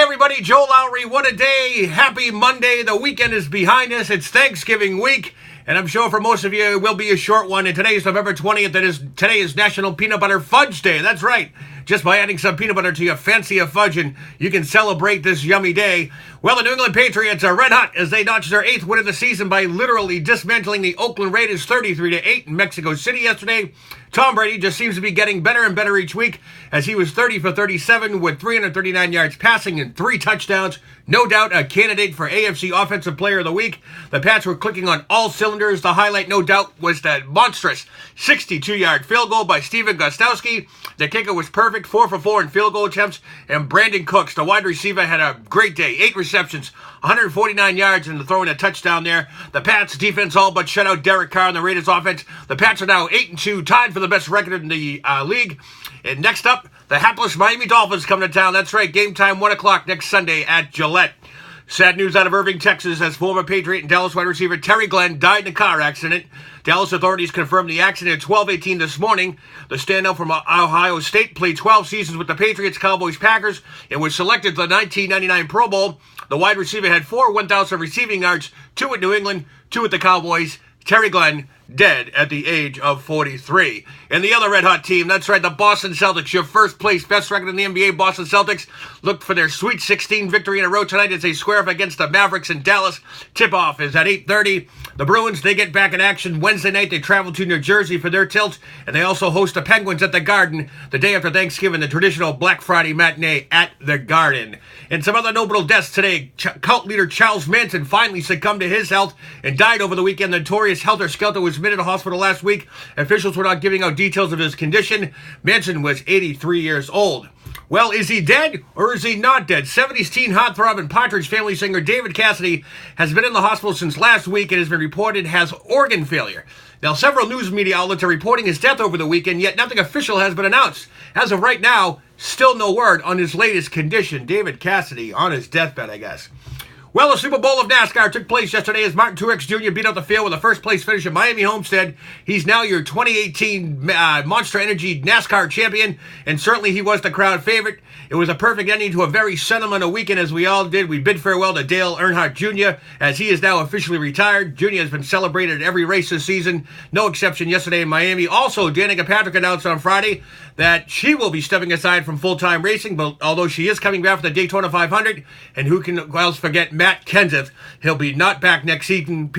everybody, Joe Lowry, what a day. Happy Monday. The weekend is behind us. It's Thanksgiving week, and I'm sure for most of you it will be a short one. And today is November 20th. Today is National Peanut Butter Fudge Day. That's right. Just by adding some peanut butter to your fancier fudge, and you can celebrate this yummy day. Well, the New England Patriots are red hot as they notched their 8th win of the season by literally dismantling the Oakland Raiders 33-8 in Mexico City yesterday. Tom Brady just seems to be getting better and better each week as he was 30 for 37 with 339 yards passing and 3 touchdowns. No doubt a candidate for AFC Offensive Player of the Week. The Pats were clicking on all cylinders. The highlight, no doubt, was that monstrous 62-yard field goal by Steven Gostkowski. The kicker was perfect, 4 for 4 in field goal attempts. And Brandon Cooks, the wide receiver, had a great day. 8 receptions, 149 yards, and throwing a touchdown there. The Pats defense all but shut out Derek Carr and the Raiders offense. The Pats are now 8-2, tied for the best record in the league. And next up, the hapless Miami Dolphins come to town. That's right, game time 1 o'clock next Sunday at Gillette. Sad news out of Irving, Texas, as former Patriot and Dallas wide receiver Terry Glenn died in a car accident. Dallas authorities confirmed the accident at 12:18 this morning. The standout from Ohio State played 12 seasons with the Patriots, Cowboys, Packers, and was selected to the 1999 Pro Bowl. The wide receiver had 4 1,000 receiving yards, 2 at New England, 2 at the Cowboys. Terry Glenn dead at the age of 43. And the other red-hot team, that's right, the Boston Celtics, your first-place best record in the NBA. Boston Celtics look for their Sweet 16 victory in a row tonight as they square up against the Mavericks in Dallas. Tip-off is at 8:30. The Bruins, they get back in action Wednesday night. They travel to New Jersey for their tilt, and they also host the Penguins at the Garden the day after Thanksgiving, the traditional Black Friday matinee at the Garden. And some other notable deaths today. Cult leader Charles Manson finally succumbed to his health and died over the weekend. The notorious Helter Skelter was admitted to hospital last week. Officials were not giving out details of his condition. Manson was 83 years old. Well, is he dead or is he not dead? 70s teen heartthrob and Partridge Family singer David Cassidy has been in the hospital since last week and has been reported has organ failure. Now, several news media outlets are reporting his death over the weekend, yet nothing official has been announced. As of right now, still no word on his latest condition. David Cassidy on his deathbed, I guess. Well, the Super Bowl of NASCAR took place yesterday as Martin Truex Jr. beat out the field with a first-place finish at Miami Homestead. He's now your 2018 Monster Energy NASCAR champion, and certainly he was the crowd favorite. It was a perfect ending to a very sentimental weekend, as we all did. We bid farewell to Dale Earnhardt Jr., as he is now officially retired. Jr. has been celebrated at every race this season, no exception yesterday in Miami. Also, Danica Patrick announced on Friday that she will be stepping aside from full-time racing, but although she is coming back for the Daytona 500, and who else forget Matt Kenseth? He'll be not back next season.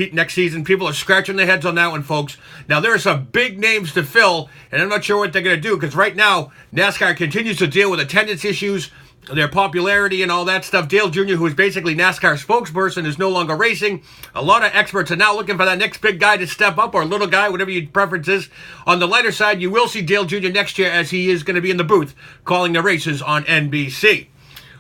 People are scratching their heads on that one, folks. Now, there are some big names to fill, and I'm not sure what they're going to do, because right now, NASCAR continues to deal with attendance issues, their popularity and all that stuff. Dale Jr., who is basically NASCAR spokesperson, is no longer racing. A lot of experts are now looking for that next big guy to step up, or little guy, whatever your preference is. On the lighter side, you will see Dale Jr. next year, as he is going to be in the booth calling the races on NBC.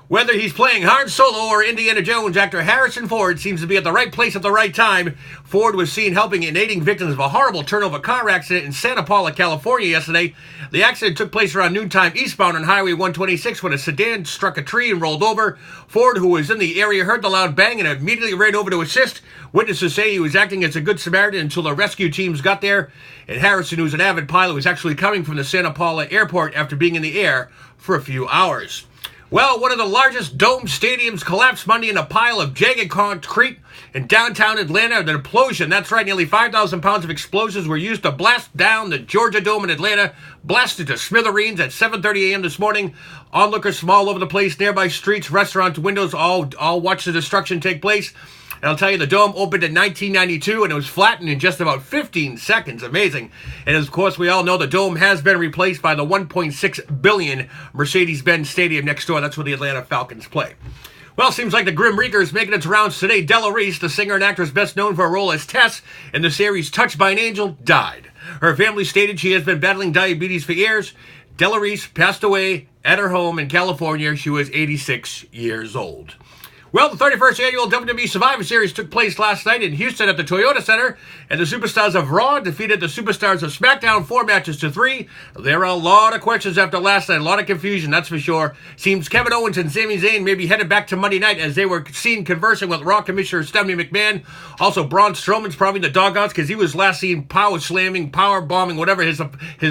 Whether he's playing Han Solo or Indiana Jones, actor Harrison Ford seems to be at the right place at the right time. Ford was seen helping and aiding victims of a horrible turnover car accident in Santa Paula, California yesterday. The accident took place around noontime eastbound on Highway 126 when a sedan struck a tree and rolled over. Ford, who was in the area, heard the loud bang and immediately ran over to assist. Witnesses say he was acting as a good Samaritan until the rescue teams got there. And Harrison, who's an avid pilot, was actually coming from the Santa Paula airport after being in the air for a few hours. Well, one of the largest domed stadiums collapsed Monday in a pile of jagged concrete in downtown Atlanta. An implosion, that's right, nearly 5,000 pounds of explosives were used to blast down the Georgia Dome in Atlanta, blasted to smithereens at 7:30 a.m. this morning. Onlookers from all over the place, nearby streets, restaurants, windows, all watched the destruction take place. And I'll tell you, the dome opened in 1992, and it was flattened in just about 15 seconds. Amazing. And of course, we all know the dome has been replaced by the $1.6 billion Mercedes-Benz Stadium next door. That's where the Atlanta Falcons play. Well, seems like the Grim Reaper is making its rounds today. Della Reese, the singer and actress best known for her role as Tess in the series Touched by an Angel, died. Her family stated she has been battling diabetes for years. Della Reese passed away at her home in California. She was 86 years old. Well, the 31st annual WWE Survivor Series took place last night in Houston at the Toyota Center, and the Superstars of Raw defeated the Superstars of SmackDown 4-3. There are a lot of questions after last night, a lot of confusion, that's for sure. Seems Kevin Owens and Sami Zayn may be headed back to Monday night as they were seen conversing with Raw Commissioner Stephanie McMahon. Also, Braun Strowman's probably in the doghouse because he was last seen power slamming, power bombing, whatever his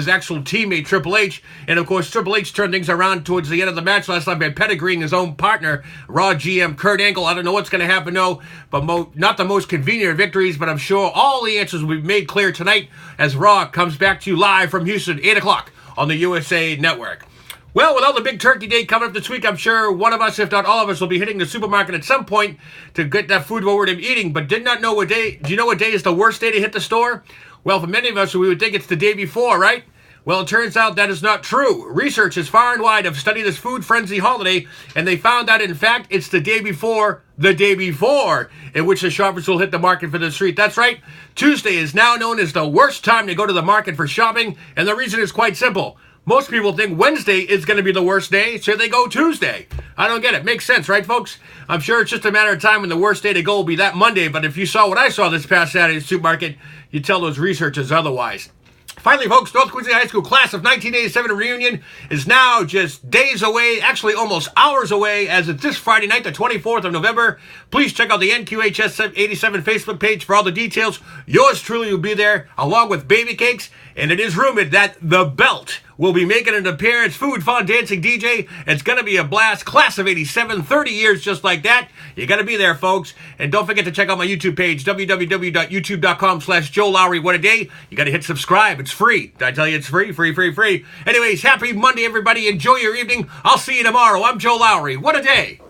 actual teammate Triple H. And of course, Triple H turned things around towards the end of the match last night by pedigreeing his own partner, Raw GM Kurt Angle. I don't know what's going to happen, no, but not the most convenient of victories, but I'm sure all the answers will be made clear tonight as Raw comes back to you live from Houston, 8 o'clock on the USA Network. Well, with all the big turkey day coming up this week, I'm sure one of us, if not all of us, will be hitting the supermarket at some point to get that food what we're eating, but did not know what day. Do you know what day is the worst day to hit the store? Well, for many of us, we would think it's the day before, right? Well, it turns out that is not true. Researchers far and wide have studied this food frenzy holiday, and they found that, in fact, it's the day before, in which the shoppers will hit the market for the street. That's right. Tuesday is now known as the worst time to go to the market for shopping, and the reason is quite simple. Most people think Wednesday is going to be the worst day, so they go Tuesday. I don't get it. Makes sense, right, folks? I'm sure it's just a matter of time when the worst day to go will be that Monday, but if you saw what I saw this past Saturday at the supermarket, you'd tell those researchers otherwise. Finally, folks, North Quincy High School class of 1987 reunion is now just days away, actually almost hours away, as it's this Friday night, the 24th of November. Please check out the NQHS 87 Facebook page for all the details. Yours truly will be there, along with baby cakes, and it is rumored that The Belt will be making an appearance. Food, fun, dancing, DJ. It's going to be a blast. Class of 87, 30 years just like that. You got to be there, folks. And don't forget to check out my YouTube page, www.youtube.com/Joe Lowry. What a day. You got to hit subscribe. It's free. Did I tell you it's free? Free. Anyways, happy Monday, everybody. Enjoy your evening. I'll see you tomorrow. I'm Joe Lowry. What a day.